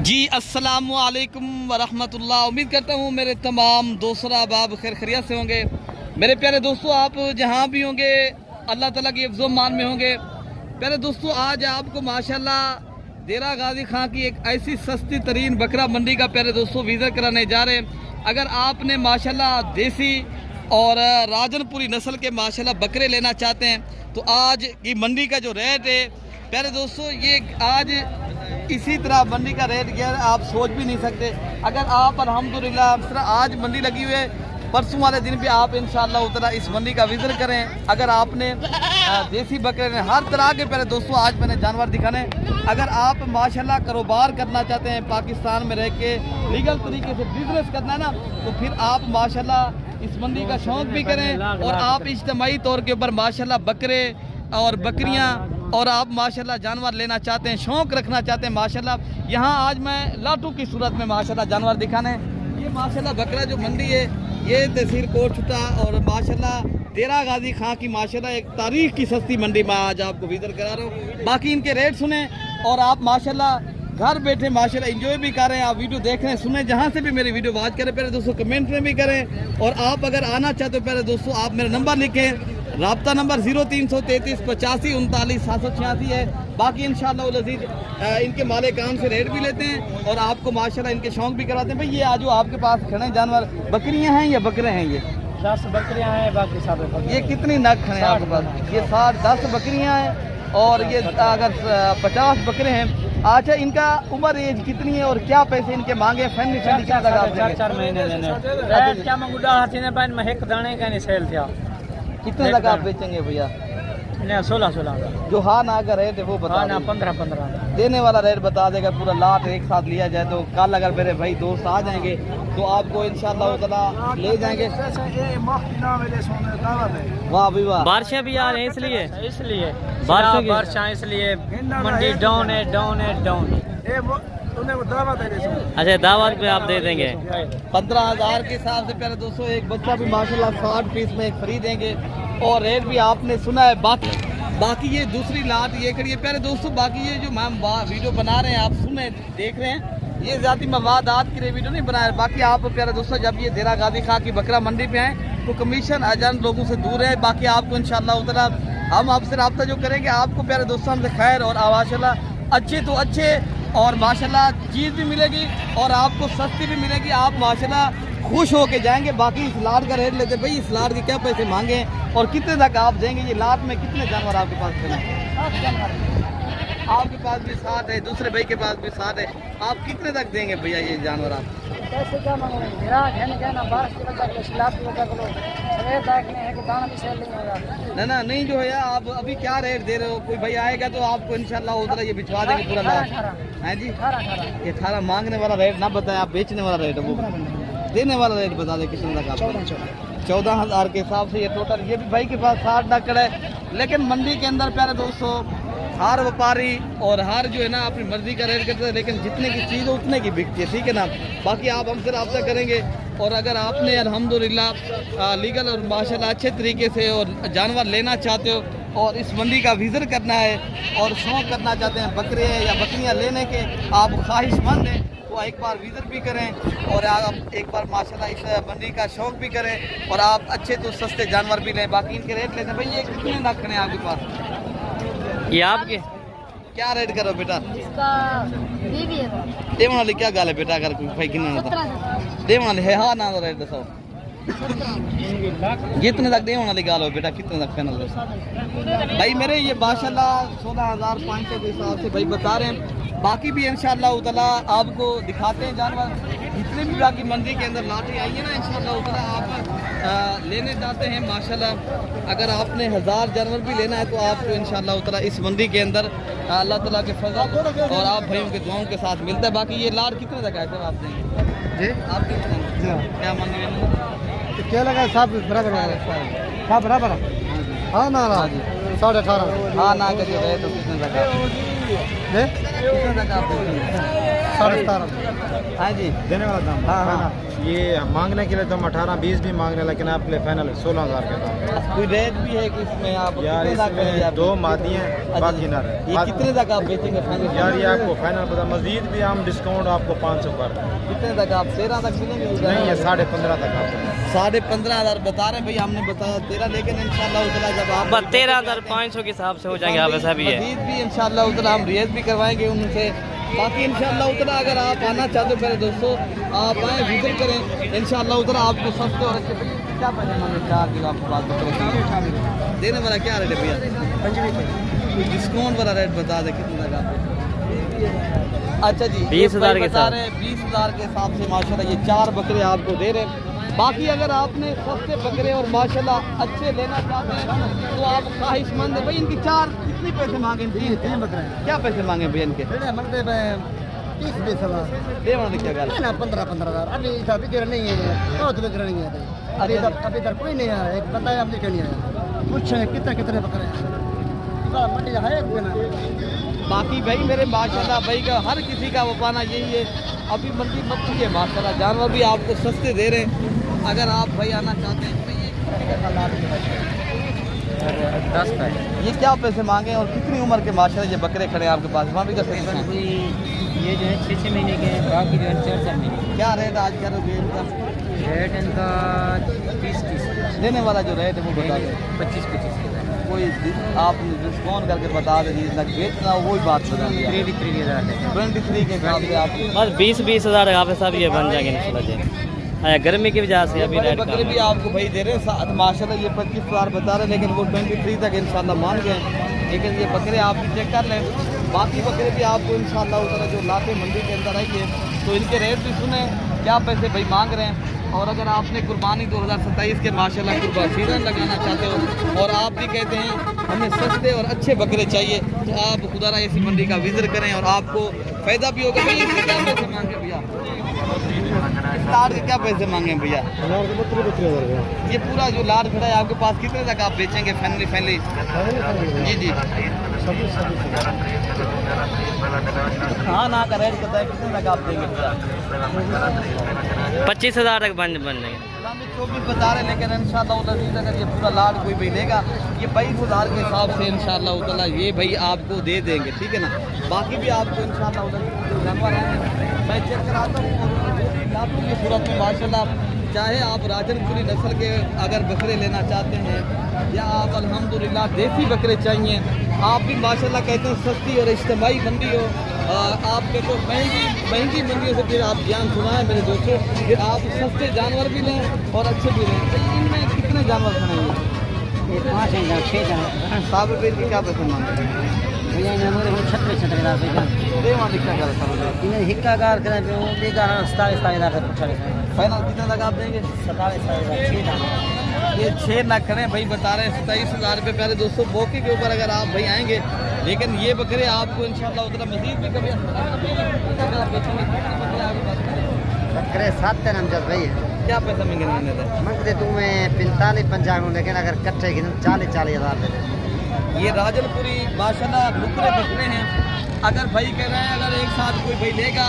जी अस्सलामु अलैकुम वरहमतुल्लाह। उम्मीद करता हूँ मेरे तमाम दोस्तों अहबाब खैर खैरियत से होंगे। मेरे प्यारे दोस्तों, आप जहाँ भी होंगे अल्लाह ताला की हिफ्ज़ो मान में होंगे। प्यारे दोस्तों, आज आपको माशाल्लाह देरा गाजी खां की एक ऐसी सस्ती तरीन बकरा मंडी का प्यारे दोस्तों विज़िट कराने जा रहे हैं। अगर आपने माशाल्लाह देसी और राजनपुरी नस्ल के माशाल्लाह बकरे लेना चाहते हैं तो आज की मंडी का जो रेट है प्यारे दोस्तों, ये आज इसी तरह मंडी का रेट यार आप सोच भी नहीं सकते। अगर आप अल्हम्दुलिल्लाह आज मंडी लगी हुई है, परसों वाले दिन भी आप इंशाअल्लाह उतना इस मंडी का विज़िट करें। अगर आपने देसी बकरे हर तरह के प्यारे दोस्तों आज मैंने जानवर दिखाने। अगर आप माशाल्लाह कारोबार करना चाहते हैं, पाकिस्तान में रह के लीगल तरीके से बिजनेस करना है ना, तो फिर आप माशाल्लाह इस मंडी का शौक़ भी करें और आप इज्तिमाई तौर के ऊपर माशाल्लाह बकरे और बकरियाँ और आप माशाल्लाह जानवर लेना चाहते हैं, शौक़ रखना चाहते हैं माशाल्लाह। यहाँ आज मैं लाटू की सूरत में माशाल्लाह जानवर दिखाने। ये माशाल्लाह बकरा जो मंडी है ये तहसील कोटछुटा और माशाल्लाह देरा गाजी खां की माशाल्लाह एक तारीख की सस्ती मंडी में आज आपको विज़िट करा रहा हूँ। बाकी इनके रेट सुने और आप माशाल्लाह घर बैठे माशाल्लाह एंजॉय भी कर रहे हैं। आप वीडियो देख रहे हैं, सुने, जहाँ से भी मेरी वीडियो वाच करें प्यारे दोस्तों कमेंट में भी करें। और आप अगर आना चाहते हो प्यारे दोस्तों, आप मेरा नंबर लिखें। राब्ता नंबर 0333 85 39 786 है। बाकी इंशाअल्लाह अज़ीज़ इनके माले काम से रेट भी लेते हैं और आपको माशाल्लाह इनके शौक़ भी कराते हैं। भाई ये आज आपके पास खड़े जानवर बकरियां हैं या बकरे हैं? ये 10 बकरियां हैं, बाकी सब। ये कितनी नग खड़े हैं आपके पास? ये 10 बकरियां हैं और ये अगर 50 बकरे हैं। अच्छा, इनका उम्र एज कितनी है और क्या पैसे इनके मांगे? फैन 4 महीने लेने क्या मंगुड़ा हाथी ने पाइन में एक दाने का नहीं सेल था। कितने तक आप बेचेंगे भैया? 16 जो हाँ ना का रेट है वो बता ना 15 देने वाला रेट बता देगा। पूरा लाट एक साथ लिया जाए तो कल अगर मेरे भाई दोस्त आ जाएंगे तो आपको इंशाअल्लाह ताला ले जाएंगे। वाह भी वाह। बारिशें भी आ रही हैं इसलिए बारिशें इसलिए मंडी डाउन है। अच्छा, दावत पे आप दे देंगे 15,000 के हिसाब से प्यारे दोस्तों। एक बच्चा भी माशाल्लाह 60 पीस में खरीदेंगे और रेट भी आपने सुना है। बाकी ये दूसरी लाट ये खड़ी है प्यारे दोस्तों। बाकी ये जो मैम वीडियो बना रहे हैं आप सुने देख रहे हैं, ये ज़ाती मवादात के लिए वीडियो नहीं बनाया। बाकी आप प्यारे दोस्तों जब ये देरा गाजी खां की बकरा मंडी पे आए तो कमीशन एजेंट लोगों से दूर है। बाकी आपको इंशाअल्लाह उतना हम आपसे रब्ता जो करेंगे आपको प्यारे दोस्तों हमसे खैर और माशाल्लाह अच्छे तो अच्छे और माशाल्लाह चीज़ भी मिलेगी और आपको सस्ती भी मिलेगी। आप माशाल्लाह खुश होके जाएंगे। बाकी इस लाट का रेट लेते भाई, इस लाट के क्या पैसे मांगे और कितने तक आप देंगे? ये लाट में कितने जानवर आपके पास हैं? आपके पास भी 7 है, दूसरे भाई के पास भी 7 है। आप कितने तक देंगे भैया ये जानवर? आप ना नहीं जो है आप अभी क्या रेट दे रहे हो? कोई भाई आएगा तो आपको इंशाल्लाह उधर ये भिजवा देंगे पूरा लाट है जी। 18 मांगने वाला रेट ना बताए, आप बेचने वाला रेट वो देने वाला रेट बता दें कितने तक आप? 14,000 के हिसाब से ये टोटल। ये भी भाई के पास 60 नकड़ है। लेकिन मंडी के अंदर प्यारे दोस्तों हर व्यापारी और हर जो है ना अपनी मर्जी का रेट करते हैं, लेकिन जितने की चीज़ हो उतने की बिकती है, ठीक है ना। बाकी आप हमसे रब्ता करेंगे और अगर आपने अल्हम्दुलिल्लाह लीगल और माशाल्लाह अच्छे तरीके से और जानवर लेना चाहते हो और इस मंडी का विज़िट करना है और शौक़ करना चाहते हैं बकरे या बकरियाँ लेने के, आप ख्वाहिशमंद हैं तो एक बार विज़िट भी करें और आप एक बार माशाल्लाह इस मंडी का शौक़ भी करें और आप अच्छे तो सस्ते जानवर भी लें। बाकी इनके रेट लेते हैं भाई। ये कितने नग खड़े हैं आपके पास? ये आपके क्या रेट करो बेटा? इसका देवन वाली क्या गाल है बेटा? अगर कोई भाई कितना देवन वाली है हाँ ना रेट दसो जितने तक देवन वाली गाल हो बेटा, कितने तक फाइनल भाई मेरे? ये माशाल्लाह 16,500 के हिसाब से भाई बता रहे हैं। बाकी भी इंशाअल्लाह ताला आपको दिखाते हैं जानवर जितने भी बाकी मंडी के अंदर लाटे आई है ना, इंशाअल्लाह ताला आप लेने जाते हैं माशाल्लाह। अगर आपने 1000 जानवर भी लेना है तो आपको इंशाअल्लाह ताला इस मंडी के अंदर अल्लाह ताला के फजल और आप भाइयों के दुआओं के साथ मिलता है। बाकी ये लाट कितने तक आए थे आप देंगे जी? आप क्या मांगे? क्या लगा? सब बराबर हाँ ना 18.5 हाँ ना करिए तो कितने तक आप? कितने तक आप? हाँ जी देने वाला दाम। हाँ, हाँ। ये मांगने के लिए तो हम 18-20 भी मांग रहे हैं, लेकिन आपके लिए फाइनल 16,000 के दाम। कोई रेट भी है कि इसमें आप यार कितने लाख करेंगे इसमें आप? 2 मादी हैं, बाकी नर है। ये कितने तक आप बेचेंगे फाइनल? यार ये आपको फाइनल पता, मजीद भी हम डिस्काउंट आपको 500 कर दें। कितने तक आप 13 तक मिलेंगे? नहीं ये 15.5 तक आपको। 15,500 बता रहे हैं भाई, हमने बताया 13, लेकिन इंशाल्लाह उतना जब आप 13,500 के हिसाब से हो जाएंगे। आप ऐसा भी है, मजीद भी इंशाल्लाह उतना हम रियायत भी करवाएंगे उनसे। बाकी इंशाल्लाह उतना अगर आप आना चाहते हो मेरे दोस्तों, आप आए विजिट करें, इंशाल्लाह उतना आपको सस्ते और अच्छे। क्या पैसे मांगे? 4 किलो आपको बात देने वाला क्या रेट है भैया? कोई डिस्काउंट वाला रेट बता दे कितने तक आप? अच्छा जी 20,000 के बता रहे हैं 20,000 के हिसाब से माशाल्लाह ये 4 बकरे आपको दे रहे हैं। बाकी अगर आपने सस्ते बकरे और माशाल्लाह अच्छे लेना चाहते हैं तो आप ख्वाहिशमंद है भाई। इनकी 4 कितने पैसे मांगे? 3 बकरे। क्या पैसे मांगे भैया इनके? 30-20,000 देवाना क्या गल? 15,000 अभी इधर नहीं है, बहुत बकरे नहीं है अभी इधर कोई नहीं आया। एक बताया हमने क्यों नहीं आया, कुछ कितने बकरे हैं मंडी है ना। बाकी भाई मेरे माशाल्लाह भाई का हर किसी का वपाना यही है। अभी मंडी मच्छी है माशाल्लाह, जानवर भी आपको सस्ते दे रहे हैं। अगर आप भाई आना चाहते हैं तो ये 10 का है। ये क्या पैसे मांगे और कितनी उम्र के माशाल्लाह ये बकरे खड़े हैं आपके पास? वहाँ भी कर सकते हैं। ये जो है 6 महीने के हैं, बाकी जो है 4 महीने। क्या रेट आज क्या रोगे इनका? रेट इनका 30 देने वाला जो रेट है वो बता दें। 25 कोई आप डिस्काउंट करके बता दें, जितना बेचना वही बात बता दें। 23 के हिसाब से आप बस 20,000 आप ऐसा भी है बन जाएंगे इंशाल्लाह जी। गर्मी की वजह से अभी बड़े रेट बकरे भी आपको भाई दे रहे हैं साथ माशाल्लाह। ये 25,000 बता रहे हैं, लेकिन वो 23 तक इंशाल्लाह मान गए। लेकिन ये बकरे आप चेक कर लें, बाकी बकरे भी आपको इंशाल्लाह उतना जो लाते मंडी के अंदर आएंगे तो इनके रेट भी सुने क्या पैसे भाई मांग रहे हैं। और अगर आपने कुर्बानी 2027 के माशाल्लाह कुर्बान सीजन लगाना चाहते हो और आप भी कहते हैं हमें सस्ते और अच्छे बकरे चाहिए, तो आप खुदारा ऐसी मंडी का विजिट करें और आपको फ़ायदा भी होगा। भैया इसके क्या पैसे मांगे भैया? लाड के क्या पैसे मांगे भैया? ये पूरा जो लाड खड़ा है आपके पास कितने तक आप बेचेंगे? फैमिली जी जी हाँ ना का रेट पता है कितने तक आप देंगे भैया? 25,000 तक बन जाएंगे। 24 बता रहे, लेकिन इंशाल्लाह अगर ये पूरा लाड कोई भाई लेगा ये 22,000 के हिसाब से इंशाल्लाह उतना ये भाई आपको दे देंगे, ठीक है ना। बाकी भी आपको इंशाल्लाह जानवर हैं मैं चेक कराता हूँ आपको की सूरत में माशाल्लाह। चाहे आप राजनपुरी नस्ल के अगर बकरे लेना चाहते हैं या आप अल्हम्दुलिल्लाह देसी बकरे चाहिए, आप भी माशाल्लाह कहते हैं सस्ती और इज्तिमाई मंडी हो। आप कहते हो महंगी मंडियों से फिर आप ज्ञान सुनाएं मेरे दोस्तों, फिर आप सस्ते जानवर भी लें और अच्छे भी लें। तो इनमें कितने जानवर खड़ेंगे? 5 हैं 6 हैं। साहब रुपये की क्या पैसे मांगते हैं भैया हमारे 36,000 देवा दिखा कर इन्हें हिक्का कार करें पे वो बेकार 27,000 तक पूछा फाइनल कितने तक आप देंगे? 27,000 ये 6 लाख खड़े भाई बता रहे हैं 27,000 रुपये। प्यारे दोस्तों मौके के ऊपर अगर आप भाई आएंगे, लेकिन ये बकरे आपको इंशाल्लाह उतना मजीद भी कभी बकरे 7 हैं हमजद भाई। क्या पैसा मांगे मंगते तुम्हें 45-50 लेकिन अगर कट्ठे की 40,000 दे। ये राजनपुरी माशाल्लाह नुकरे बकरे हैं। अगर भाई कह रहे हैं अगर एक साथ कोई भाई लेगा,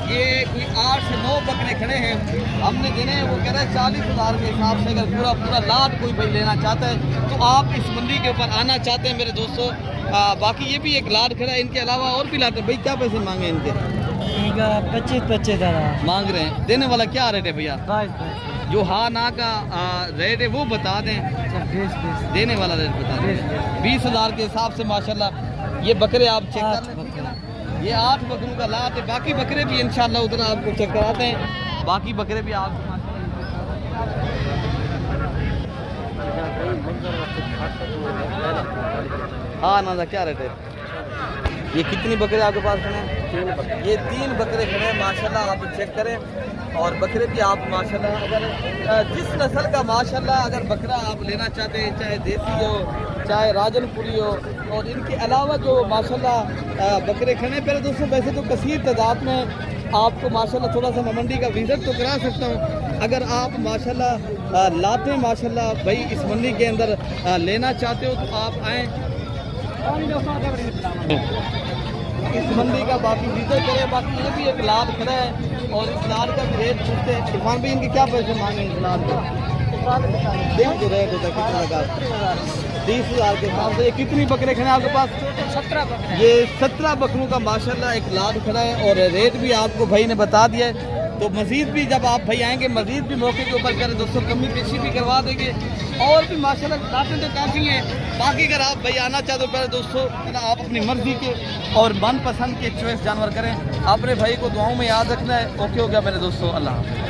ये कोई 8 से 9 बकरे खड़े हैं हमने देने हैं, वो कह रहे हैं 40,000 के हिसाब से। अगर पूरा लाट कोई भाई लेना चाहता है तो आप इस मंडी के ऊपर आना चाहते हैं मेरे दोस्तों। बाकी ये भी एक लाट खड़ा है, इनके अलावा और भी लाट है। भाई क्या पैसे मांगे इनके? 25,000 मांग रहे हैं। देने वाला क्या रेट है भैया? जो हाँ ना का रेट है वो बता दें, देने वाला रेट बता दें। 20,000 के हिसाब से माशाल्लाह ये बकरे आप चेक कर लें, ये 8 बकरों का लाट है। बाकी बकरे भी इंशाल्लाह उतना आपको चेक कराते हैं। बाकी बकरे भी आप हाँ ना क्या रेट है? ये कितनी बकरे आपके पास खड़े हैं? ये 3 बकरे खड़े हैं माशाल्लाह, आप चेक करें। और बकरे भी आप माशाल्लाह अगर जिस नस्ल का माशाल्लाह अगर बकरा आप लेना चाहते हैं, चाहे देसी हो चाहे राजनपुरी हो, और इनके अलावा जो माशाल्लाह बकरे खड़े हैं। पहले दोस्तों वैसे तो कसीर तादाद में आपको माशाल्लाह थोड़ा सा मैं मंडी का विजिट तो करा सकता हूँ। अगर आप माशाल्लाह लाते माशाल्लाह भाई इस मंडी के अंदर लेना चाहते हो तो आप आएँ। इस मंडी का बाकी विजिट करें। बाकी ये भी एक लाद खड़ा है और इस लाद का भी रेट पूछते हैं। इरफान भाई इनके क्या पैसे मांगे इस लाद के? देख के रेट होता है कितना लगा? 30,000 के हिसाब से। ये कितनी बकरे खड़े हैं आपके पास? 17 बकरे। ये 17 बकरों का माशाल्लाह एक लाद खड़ा है और रेट भी आपको भाई ने बता दिया है। तो मज़ीद भी जब आप भाई आएंगे मज़ीद भी मौके के ऊपर करें दोस्तों, कमी पेशी भी करवा देंगे। और भी माशाल्लाह लाटें तो काफ़ी हैं। बाकी अगर आप भाई आना चाहते हो पहले दोस्तों आप अपनी मर्ज़ी के और मनपसंद के चॉइस जानवर करें। अपने भाई को दुआओं में याद रखना है। ओके हो गया मेरे दोस्तों, अल्लाह हाफ़िज़।